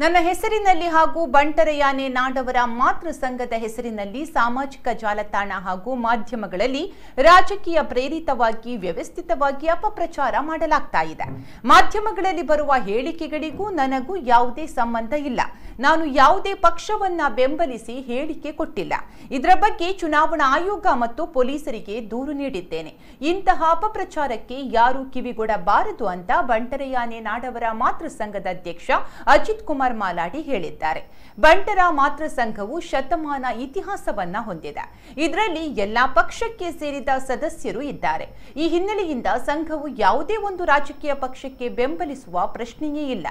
ನನ್ನ ಹೆಸರಿನಲ್ಲಿ ಹಾಗೂ ಬಂಟರ ಯಾನೆ ನಾಡವರ ಮಾತೃ ಸಂಘದ ಹೆಸರಿನಲ್ಲಿ ಸಾಮಾಜಿಕ ಜಾಲತಾಣ ಹಾಗೂ ಮಾಧ್ಯಮಗಳಲ್ಲಿ ರಾಜಕೀಯ ಪ್ರೇರಿತವಾಗಿ ವ್ಯವಸ್ಥಿತವಾಗಿ ಅಪಪ್ರಚಾರ ಮಾಡಲಾಗ್ತಾ ಇದೆ. ಮಾಧ್ಯಮಗಳಲ್ಲಿ ಬರುವ ಹೇಳಿಕೆಗಳಿಗೂ ನನಗೂ ಯಾವುದೇ ಸಂಬಂಧ ಇಲ್ಲ. ನಾನು ಯಾವುದೇ ಪಕ್ಷವನ್ನ ಬೆಂಬಲಿಸಿ ಹೇಳಿಕೆ ಕೊಟ್ಟಿಲ್ಲ. ಇದರ ಬಗ್ಗೆ ಚುನಾವಣಾ ಆಯೋಗ ಮತ್ತು ಪೊಲೀಸರಿಗೆ ದೂರು ನೀಡಿದ್ದೇನೆ. ಇಂತಹ ಅಪಪ್ರಚಾರಕ್ಕೆ ಯಾರು ಕಿವಿಗೊಡಬಾರದು ಅಂತ ಬಂಟರ ಯಾನೆ ನಾಡವರ ಮಾತೃ ಸಂಘದ ಅಧ್ಯಕ್ಷ ಅಜಿತ್ ಕುಮಾರ್ ಮಾಲಾಡಿ ಹೇಳಿದ್ದಾರೆ. ಬಂಟರ ಮಾತೃ ಸಂಘವು ಶತಮಾನ ಇತಿಹಾಸವನ್ನ ಹೊಂದಿದೆ. ಇದರಲ್ಲಿ ಎಲ್ಲಾ ಪಕ್ಷಕ್ಕೆ ಸೇರಿದ ಸದಸ್ಯರು ಇದ್ದಾರೆ. ಈ ಹಿನ್ನೆಲೆಯಿಂದ ಸಂಘವು ಯಾವುದೇ ಒಂದು ರಾಜಕೀಯ ಪಕ್ಷಕ್ಕೆ ಬೆಂಬಲಿಸುವ ಪ್ರಶ್ನೆಯೇ ಇಲ್ಲ.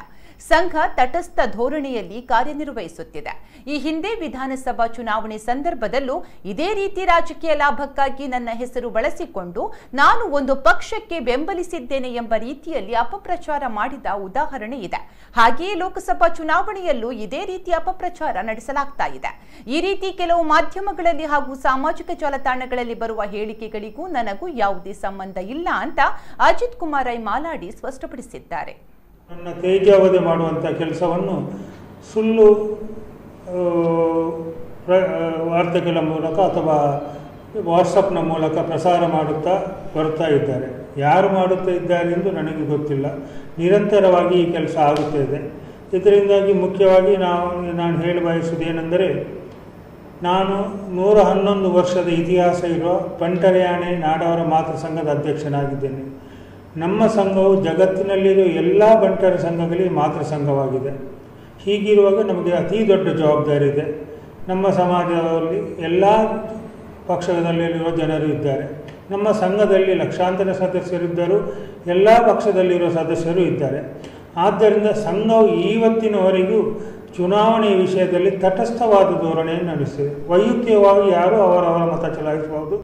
ಸಂಘ ತಟಸ್ಥ ಧೋರಣೆಯಲ್ಲಿ ಕಾರ್ಯನಿರ್ವಹಿಸುತ್ತಿದೆ. ಈ ಹಿಂದೆ ವಿಧಾನಸಭಾ ಚುನಾವಣೆ ಸಂದರ್ಭದಲ್ಲೂ ಇದೇ ರೀತಿ ರಾಜಕೀಯ ಲಾಭಕ್ಕಾಗಿ ನನ್ನ ಹೆಸರು ಬಳಸಿಕೊಂಡು ನಾನು ಒಂದು ಪಕ್ಷಕ್ಕೆ ಬೆಂಬಲಿಸಿದ್ದೇನೆ ಎಂಬ ರೀತಿಯಲ್ಲಿ ಅಪಪ್ರಚಾರ ಮಾಡಿದ ಉದಾಹರಣೆ ಇದೆ. ಹಾಗೆಯೇ ಲೋಕಸಭಾ ಚುನಾವಣೆಯಲ್ಲೂ ಇದೇ ರೀತಿ ಅಪಪ್ರಚಾರ ನಡೆಸಲಾಗ್ತಾ ಇದೆ. ಈ ರೀತಿ ಕೆಲವು ಮಾಧ್ಯಮಗಳಲ್ಲಿ ಹಾಗೂ ಸಾಮಾಜಿಕ ಜಾಲತಾಣಗಳಲ್ಲಿ ಬರುವ ಹೇಳಿಕೆಗಳಿಗೂ ನನಗೂ ಯಾವುದೇ ಸಂಬಂಧ ಇಲ್ಲ ಅಂತ ಅಜಿತ್ ಕುಮಾರ್ ಮಾಲಾಡಿ ಸ್ಪಷ್ಟಪಡಿಸಿದ್ದಾರೆ. ನನ್ನ ತೇಜಾವಧೆ ಮಾಡುವಂಥ ಕೆಲಸವನ್ನು ಸುಳ್ಳು ವಾರ್ತೆಗಳ ಮೂಲಕ ಅಥವಾ ವಾಟ್ಸಪ್ನ ಮೂಲಕ ಪ್ರಸಾರ ಮಾಡುತ್ತಾ ಬರ್ತಾ ಇದ್ದಾರೆ. ಯಾರು ಮಾಡುತ್ತಾ ಇದ್ದಾರೆ ಎಂದು ನನಗೆ ಗೊತ್ತಿಲ್ಲ. ನಿರಂತರವಾಗಿ ಈ ಕೆಲಸ ಆಗುತ್ತಾ ಇದೆ. ಇದರಿಂದಾಗಿ ಮುಖ್ಯವಾಗಿ ನಾನು ಹೇಳ ಬಯಸುವುದೇನೆಂದರೆ, ನಾನು 111 ವರ್ಷದ ಇತಿಹಾಸ ಇರುವ ಬಂಟರ ಯಾನೆ ನಾಡವರ ಮಾತೃ ಸಂಘದ ಅಧ್ಯಕ್ಷನಾಗಿದ್ದೇನೆ. ನಮ್ಮ ಸಂಘವು ಜಗತ್ತಿನಲ್ಲಿರುವ ಎಲ್ಲ ಬಂಟರ ಸಂಘಗಳಿಗೆ ಮಾತೃ ಸಂಘವಾಗಿದೆ. ಹೀಗಿರುವಾಗ ನಮಗೆ ಅತಿ ದೊಡ್ಡ ಜವಾಬ್ದಾರಿ ಇದೆ. ನಮ್ಮ ಸಮಾಜದಲ್ಲಿ ಎಲ್ಲ ಪಕ್ಷದಲ್ಲಿರುವ ಜನರು ಇದ್ದಾರೆ. ನಮ್ಮ ಸಂಘದಲ್ಲಿ ಲಕ್ಷಾಂತರ ಸದಸ್ಯರಿದ್ದರೂ ಎಲ್ಲ ಪಕ್ಷದಲ್ಲಿರುವ ಸದಸ್ಯರು ಇದ್ದಾರೆ. ಆದ್ದರಿಂದ ಸಂಘವು ಇವತ್ತಿನವರೆಗೂ ಚುನಾವಣೆಯ ವಿಷಯದಲ್ಲಿ ತಟಸ್ಥವಾದ ಧೋರಣೆಯನ್ನು ನಡೆಸಿದೆ. ವೈಯಕ್ತಿಕವಾಗಿ ಯಾರೂ ಅವರವರ ಮತ ಚಲಾಯಿಸಬಹುದು.